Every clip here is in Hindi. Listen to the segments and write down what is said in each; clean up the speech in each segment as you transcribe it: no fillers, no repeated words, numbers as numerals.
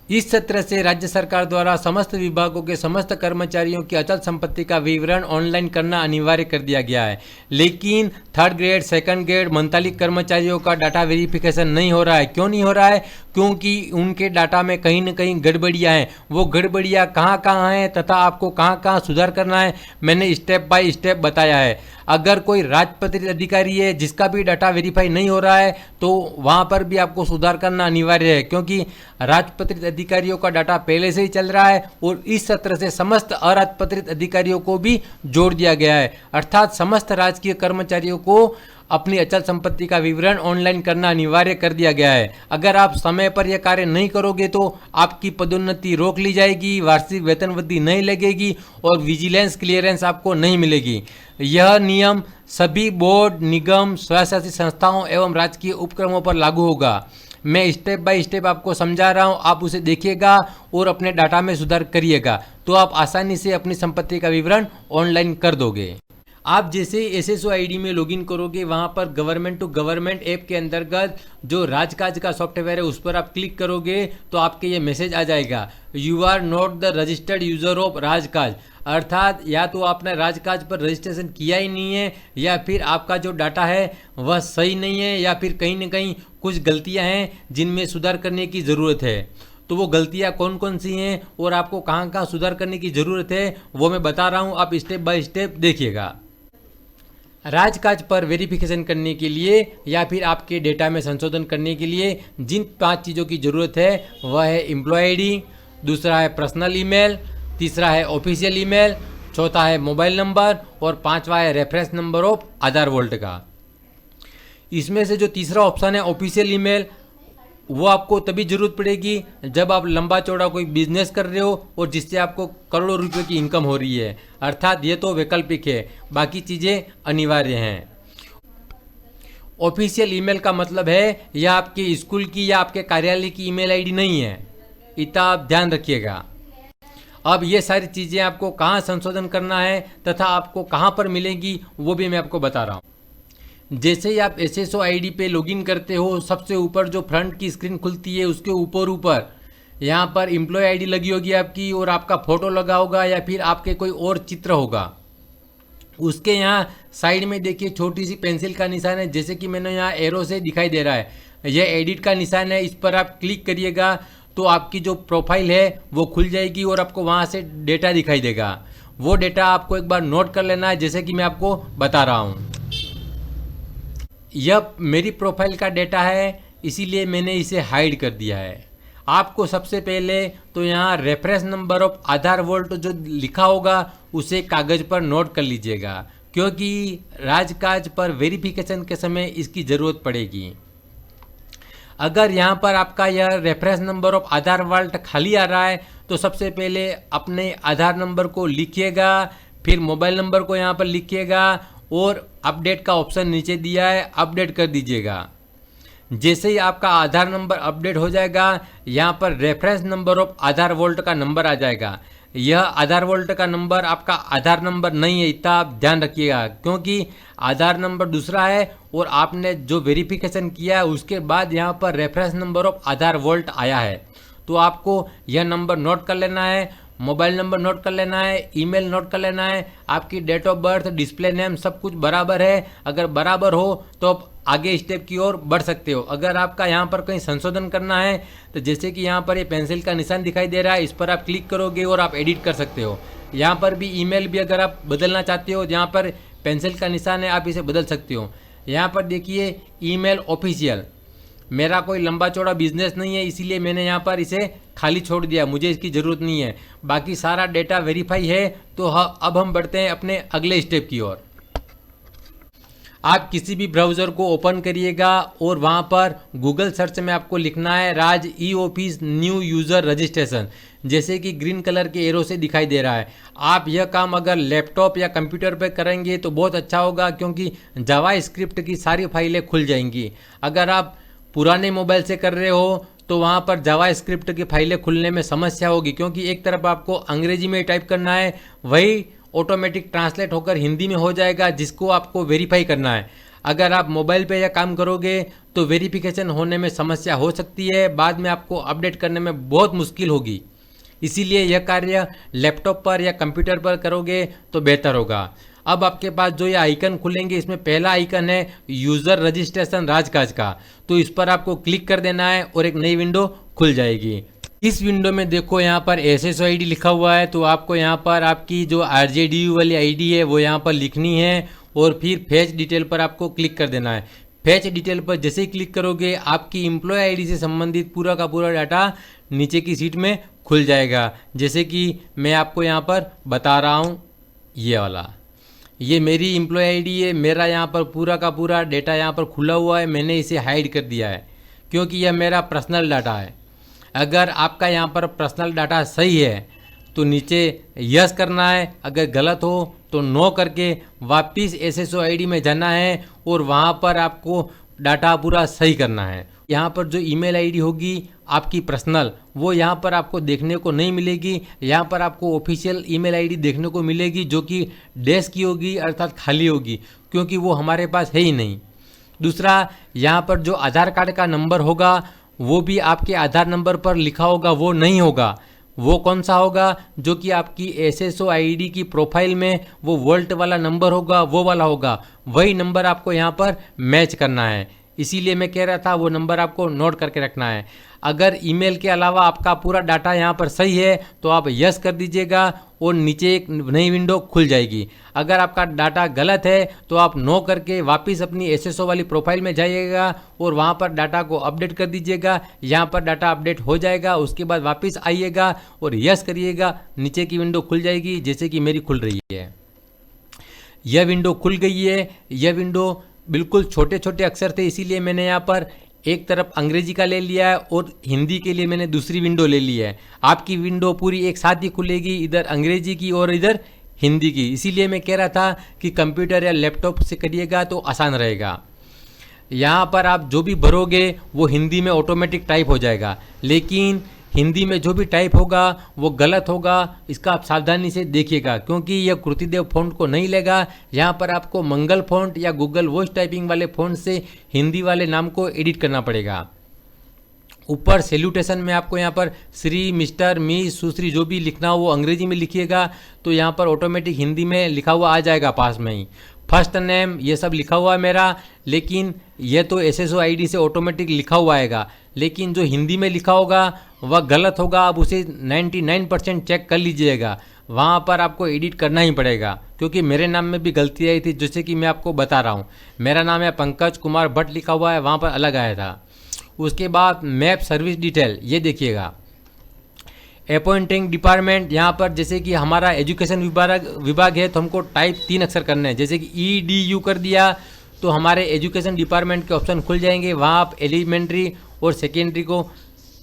इस सत्र से राज्य सरकार द्वारा समस्त विभागों के समस्त कर्मचारियों की अचल संपत्ति का विवरण ऑनलाइन करना अनिवार्य कर दिया गया है। लेकिन थर्ड ग्रेड, सेकंड ग्रेड, मंथलिक कर्मचारियों का डाटा वेरिफिकेशन नहीं हो रहा है। क्यों नहीं हो रहा है? क्योंकि उनके डाटा में कहीं न कहीं गड़बड़ियाँ हैं। वो गड़बड़ियाँ कहाँ कहाँ हैं तथा आपको कहाँ कहाँ सुधार करना है, मैंने स्टेप बाय स्टेप बताया है। अगर कोई राजपत्रित अधिकारी है जिसका भी डाटा वेरीफाई नहीं हो रहा है तो वहाँ पर भी आपको सुधार करना अनिवार्य है, क्योंकि राजपत्रित अधिकारियों का डाटा पहले से ही चल रहा है और इस सत्र से समस्त अराजपत्रित अधिकारियों को भी जोड़ दिया गया है। अर्थात समस्त राजकीय कर्मचारियों को अपनी अचल संपत्ति का विवरण ऑनलाइन करना अनिवार्य कर दिया गया है। अगर आप समय पर यह कार्य नहीं करोगे तो आपकी पदोन्नति रोक ली जाएगी, वार्षिक वेतन वृद्धि नहीं लगेगी और विजिलेंस क्लियरेंस आपको नहीं मिलेगी। यह नियम सभी बोर्ड, निगम, स्वशासित संस्थाओं एवं राजकीय उपक्रमों पर लागू होगा। मैं स्टेप बाय स्टेप आपको समझा रहा हूँ, आप उसे देखिएगा और अपने डाटा में सुधार करिएगा तो आप आसानी से अपनी संपत्ति का विवरण ऑनलाइन कर दोगे। आप जैसे एसएसओ आईडी में लॉगिन करोगे, वहाँ पर गवर्नमेंट टू गवर्नमेंट ऐप के अंतर्गत जो राजकाज का सॉफ्टवेयर है उस पर आप क्लिक करोगे तो आपके ये मैसेज आ जाएगा, you are not the registered user of Rajkaj. अर्थात या तो आपने राजकाज पर रजिस्ट्रेशन किया ही नहीं है या फिर आपका जो डाटा है वह सही नहीं है या फिर कहीं ना कहीं कुछ गलतियां हैं जिनमें सुधार करने की ज़रूरत है। तो वो गलतियां कौन कौन सी हैं और आपको कहाँ कहाँ सुधार करने की ज़रूरत है वो मैं बता रहा हूँ, आप स्टेप बाय स्टेप देखिएगा। राजकाज पर वेरिफिकेशन करने के लिए या फिर आपके डेटा में संशोधन करने के लिए जिन 5 चीज़ों की ज़रूरत है वह है एम्प्लॉय आईडी, दूसरा है पर्सनल ईमेल, तीसरा है ऑफिशियल ईमेल, चौथा है मोबाइल नंबर और 5वां है reference number of Aadhaar volt का। इसमें से जो तीसरा ऑप्शन है ऑफिशियल ईमेल, वो आपको तभी ज़रूरत पड़ेगी जब आप लंबा चौड़ा कोई बिजनेस कर रहे हो और जिससे आपको करोड़ों रुपए की इनकम हो रही है। अर्थात ये तो वैकल्पिक है, बाकी चीज़ें अनिवार्य हैं। ऑफिशियल ईमेल का मतलब है यह आपके स्कूल की या आपके कार्यालय की ईमेल आईडी नहीं है, इतना आप ध्यान रखिएगा। अब ये सारी चीज़ें आपको कहाँ संशोधन करना है तथा आपको कहाँ पर मिलेंगी वो भी मैं आपको बता रहा हूँ। जैसे ही आप एसएसओ आईडी पे लॉगिन करते हो, सबसे ऊपर जो फ्रंट की स्क्रीन खुलती है उसके ऊपर यहाँ पर एम्प्लॉय आईडी लगी होगी आपकी और आपका फ़ोटो लगा होगा या फिर आपके कोई और चित्र होगा। उसके यहाँ साइड में देखिए छोटी सी पेंसिल का निशान है, जैसे कि मैंने यहाँ एरो से दिखाई दे रहा है, यह एडिट का निशान है। इस पर आप क्लिक करिएगा तो आपकी जो प्रोफाइल है वो खुल जाएगी और आपको वहाँ से डेटा दिखाई देगा। वो डेटा आपको एक बार नोट कर लेना है, जैसे कि मैं आपको बता रहा हूँ। यह मेरी प्रोफाइल का डेटा है, इसीलिए मैंने इसे हाइड कर दिया है। आपको सबसे पहले तो यहाँ reference number of Aadhaar volt जो लिखा होगा उसे कागज़ पर नोट कर लीजिएगा, क्योंकि राजकाज पर वेरिफिकेशन के समय इसकी ज़रूरत पड़ेगी। अगर यहाँ पर आपका यह reference number of Aadhaar volt खाली आ रहा है तो सबसे पहले अपने आधार नंबर को लिखिएगा, फिर मोबाइल नंबर को यहाँ पर लिखिएगा और अपडेट का ऑप्शन नीचे दिया है, अपडेट कर दीजिएगा। जैसे ही आपका आधार नंबर अपडेट हो जाएगा, यहाँ पर reference number of Aadhaar volt का नंबर आ जाएगा। यह आधार वोल्ट का नंबर आपका आधार नंबर नहीं है, इतना आप ध्यान रखिएगा, क्योंकि आधार नंबर दूसरा है और आपने जो वेरिफिकेशन किया है उसके बाद यहाँ पर reference number of Aadhaar volt आया है। तो आपको यह नंबर नोट कर लेना है, मोबाइल नंबर नोट कर लेना है, ईमेल नोट कर लेना है, आपकी date of birth, display name सब कुछ बराबर है। अगर बराबर हो तो आप आगे स्टेप की ओर बढ़ सकते हो। अगर आपका यहाँ पर कहीं संशोधन करना है तो जैसे कि यहाँ पर ये पेंसिल का निशान दिखाई दे रहा है, इस पर आप क्लिक करोगे और आप एडिट कर सकते हो। यहाँ पर भी ईमेल भी अगर आप बदलना चाहते हो, जहाँ पर पेंसिल का निशान है आप इसे बदल सकते हो। यहाँ पर देखिए ईमेल ऑफिशियल, मेरा कोई लंबा चौड़ा बिजनेस नहीं है, इसीलिए मैंने यहाँ पर इसे खाली छोड़ दिया, मुझे इसकी ज़रूरत नहीं है। बाकी सारा डेटा वेरीफाई है। तो अब हम बढ़ते हैं अपने अगले स्टेप की ओर। आप किसी भी ब्राउज़र को ओपन करिएगा और वहाँ पर गूगल सर्च में आपको लिखना है Raj e office new user registration, जैसे कि ग्रीन कलर के एरो से दिखाई दे रहा है। आप यह काम अगर लैपटॉप या कंप्यूटर पर करेंगे तो बहुत अच्छा होगा, क्योंकि जावा स्क्रिप्ट की सारी फाइलें खुल जाएंगी। अगर आप पुराने मोबाइल से कर रहे हो तो वहाँ पर जावा स्क्रिप्ट की फाइलें खुलने में समस्या होगी, क्योंकि एक तरफ आपको अंग्रेजी में टाइप करना है, वही ऑटोमेटिक ट्रांसलेट होकर हिंदी में हो जाएगा, जिसको आपको वेरीफाई करना है। अगर आप मोबाइल पे यह काम करोगे तो वेरिफिकेशन होने में समस्या हो सकती है, बाद में आपको अपडेट करने में बहुत मुश्किल होगी। इसीलिए यह कार्य लैपटॉप पर या कंप्यूटर पर करोगे तो बेहतर होगा। अब आपके पास जो ये आइकन खुलेंगे, इसमें पहला आइकन है यूज़र रजिस्ट्रेशन राजकाज का, तो इस पर आपको क्लिक कर देना है और एक नई विंडो खुल जाएगी। इस विंडो में देखो यहाँ पर SSID लिखा हुआ है, तो आपको यहाँ पर आपकी जो RJDU वाली आईडी है वो यहाँ पर लिखनी है और फिर फेच डिटेल पर आपको क्लिक कर देना है। फेच डिटेल पर जैसे ही क्लिक करोगे आपकी एम्प्लॉय आईडी से संबंधित पूरा का पूरा डाटा नीचे की सीट में खुल जाएगा। जैसे कि मैं आपको यहाँ पर बता रहा हूँ, ये वाला, ये मेरी एम्प्लॉय आईडी है, मेरा यहाँ पर पूरा का पूरा डेटा यहाँ पर खुला हुआ है। मैंने इसे हाइड कर दिया है क्योंकि यह मेरा पर्सनल डाटा है। अगर आपका यहाँ पर पर्सनल डाटा सही है तो नीचे यस करना है, अगर गलत हो तो नो करके वापस SSID में जाना है और वहाँ पर आपको डाटा पूरा सही करना है। यहाँ पर जो ईमेल आईडी होगी आपकी पर्सनल, वो यहाँ पर आपको देखने को नहीं मिलेगी। यहाँ पर आपको ऑफिशियल ईमेल आईडी देखने को मिलेगी जो कि डेस्क की होगी, अर्थात खाली होगी, क्योंकि वो हमारे पास है ही नहीं। दूसरा, यहाँ पर जो आधार कार्ड का नंबर होगा वो भी आपके आधार नंबर पर लिखा होगा, वो नहीं होगा। वो कौन सा होगा? जो कि आपकी SSID की प्रोफाइल में वो वोल्ट वाला नंबर होगा, वो वाला होगा। वही नंबर आपको यहाँ पर मैच करना है। इसीलिए मैं कह रहा था वो नंबर आपको नोट करके रखना है। अगर ईमेल के अलावा आपका पूरा डाटा यहाँ पर सही है तो आप यस कर दीजिएगा और नीचे एक नई विंडो खुल जाएगी। अगर आपका डाटा गलत है तो आप नो करके वापस अपनी SSO वाली प्रोफाइल में जाइएगा और वहाँ पर डाटा को अपडेट कर दीजिएगा। यहाँ पर डाटा अपडेट हो जाएगा, उसके बाद वापस आइएगा और यस करिएगा, नीचे की विंडो खुल जाएगी जैसे कि मेरी खुल रही है। यह विंडो खुल गई है। यह विंडो बिल्कुल छोटे छोटे अक्षर थे, इसीलिए मैंने यहाँ पर एक तरफ अंग्रेजी का ले लिया है और हिंदी के लिए मैंने दूसरी विंडो ले ली है। आपकी विंडो पूरी एक साथ ही खुलेगी, इधर अंग्रेजी की और इधर हिंदी की। इसीलिए मैं कह रहा था कि कंप्यूटर या लैपटॉप से करिएगा तो आसान रहेगा। यहाँ पर आप जो भी भरोगे वो हिंदी में ऑटोमेटिक टाइप हो जाएगा, लेकिन हिंदी में जो भी टाइप होगा वो गलत होगा। इसका आप सावधानी से देखिएगा क्योंकि यह कृतिदेव फ़ॉन्ट को नहीं लेगा। यहाँ पर आपको मंगल फ़ॉन्ट या गूगल वॉइस टाइपिंग वाले फ़ॉन्ट से हिंदी वाले नाम को एडिट करना पड़ेगा। ऊपर सैल्यूटेशन में आपको यहाँ पर श्री, मिस्टर, मिस, सुश्री जो भी लिखना हो वो अंग्रेजी में लिखिएगा तो यहाँ पर ऑटोमेटिक हिंदी में लिखा हुआ आ जाएगा पास में ही। फर्स्ट नेम ये सब लिखा हुआ है मेरा, लेकिन यह तो SSID से ऑटोमेटिक लिखा हुआ आएगा, लेकिन जो हिंदी में लिखा होगा वह गलत होगा। आप उसे 99% चेक कर लीजिएगा, वहाँ पर आपको एडिट करना ही पड़ेगा क्योंकि मेरे नाम में भी गलती आई थी, जैसे कि मैं आपको बता रहा हूँ। मेरा नाम है पंकज कुमार भट्ट लिखा हुआ है, वहाँ पर अलग आया था। उसके बाद मैप सर्विस डिटेल, ये देखिएगा। अपॉइंटिंग डिपार्टमेंट, यहाँ पर जैसे कि हमारा एजुकेशन विभाग है तो हमको टाइप 3 अक्षर करने हैं। जैसे कि EDU कर दिया तो हमारे एजुकेशन डिपार्टमेंट के ऑप्शन खुल जाएंगे, वहाँ आप एलिमेंट्री और सेकेंडरी को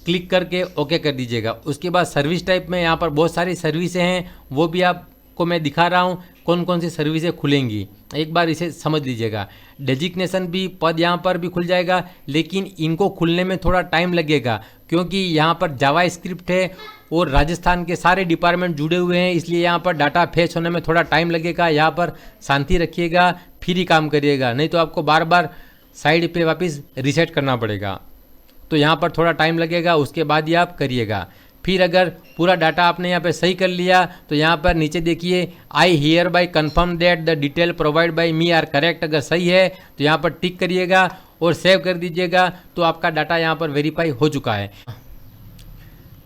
क्लिक करके ओके कर दीजिएगा। उसके बाद सर्विस टाइप में यहाँ पर बहुत सारी सर्विसें हैं, वो भी आपको मैं दिखा रहा हूँ कौन कौन सी सर्विसें खुलेंगी, एक बार इसे समझ लीजिएगा। डेजिग्नेशन भी पद यहाँ पर भी खुल जाएगा, लेकिन इनको खुलने में थोड़ा टाइम लगेगा क्योंकि यहाँ पर जावा स्क्रिप्ट है और राजस्थान के सारे डिपार्टमेंट जुड़े हुए हैं, इसलिए यहाँ पर डाटा फेच होने में थोड़ा टाइम लगेगा। यहाँ पर शांति रखिएगा, फिर ही काम करिएगा, नहीं तो आपको बार बार साइड पे वापस रीसेट करना पड़ेगा। तो यहाँ पर थोड़ा टाइम लगेगा, उसके बाद ही आप करिएगा। फिर अगर पूरा डाटा आपने यहाँ पे सही कर लिया तो यहाँ पर नीचे देखिए I hereby confirm that the detail provide by me are correct. अगर सही है तो यहाँ पर टिक करिएगा और सेव कर दीजिएगा, तो आपका डाटा यहाँ पर वेरीफाई हो चुका है।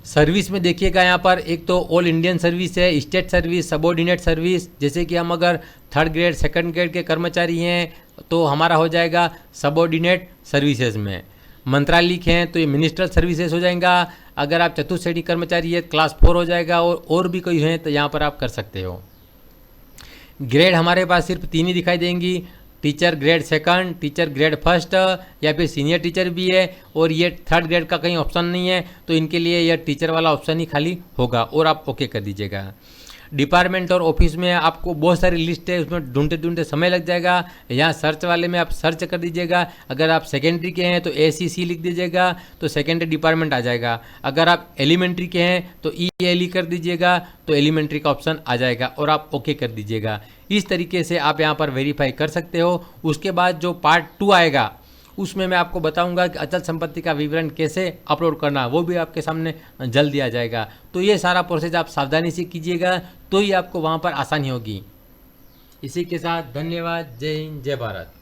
सर्विस में देखिएगा यहाँ पर एक तो ऑल इंडियन सर्विस है, स्टेट सर्विस, सबऑर्डिनेट सर्विस। जैसे कि हम अगर 3rd ग्रेड 2nd ग्रेड के कर्मचारी हैं तो हमारा हो जाएगा सबऑर्डिनेट सर्विसेज में। मंत्रालयिक हैं तो ये मिनिस्ट्रल सर्विसेज हो जाएगा। अगर आप चतुर्थ श्रेणी कर्मचारी है क्लास 4 हो जाएगा, और भी कोई हैं तो यहाँ पर आप कर सकते हो। ग्रेड हमारे पास सिर्फ 3 ही दिखाई देंगी, teacher grade 2nd, teacher grade 1st या फिर सीनियर टीचर भी है, और ये 3rd ग्रेड का कहीं ऑप्शन नहीं है, तो इनके लिए यह टीचर वाला ऑप्शन ही खाली होगा और आप ओके कर दीजिएगा। डिपार्टमेंट और ऑफिस में आपको बहुत सारी लिस्ट है, उसमें ढूंढते ढूंढते समय लग जाएगा। यहाँ सर्च वाले में आप सर्च कर दीजिएगा। अगर आप सेकेंडरी के हैं तो ACC लिख दीजिएगा तो सेकेंडरी डिपार्टमेंट आ जाएगा। अगर आप एलिमेंट्री के हैं तो ELE कर दीजिएगा तो एलिमेंट्री का ऑप्शन आ जाएगा और आप ओके कर दीजिएगा। इस तरीके से आप यहाँ पर वेरीफाई कर सकते हो। उसके बाद जो पार्ट 2 आएगा उसमें मैं आपको बताऊंगा कि अचल संपत्ति का विवरण कैसे अपलोड करना, वो भी आपके सामने जल्द दिया जाएगा। तो ये सारा प्रोसेस आप सावधानी से कीजिएगा तो ही आपको वहाँ पर आसानी होगी। इसी के साथ धन्यवाद। जय हिंद, जय भारत।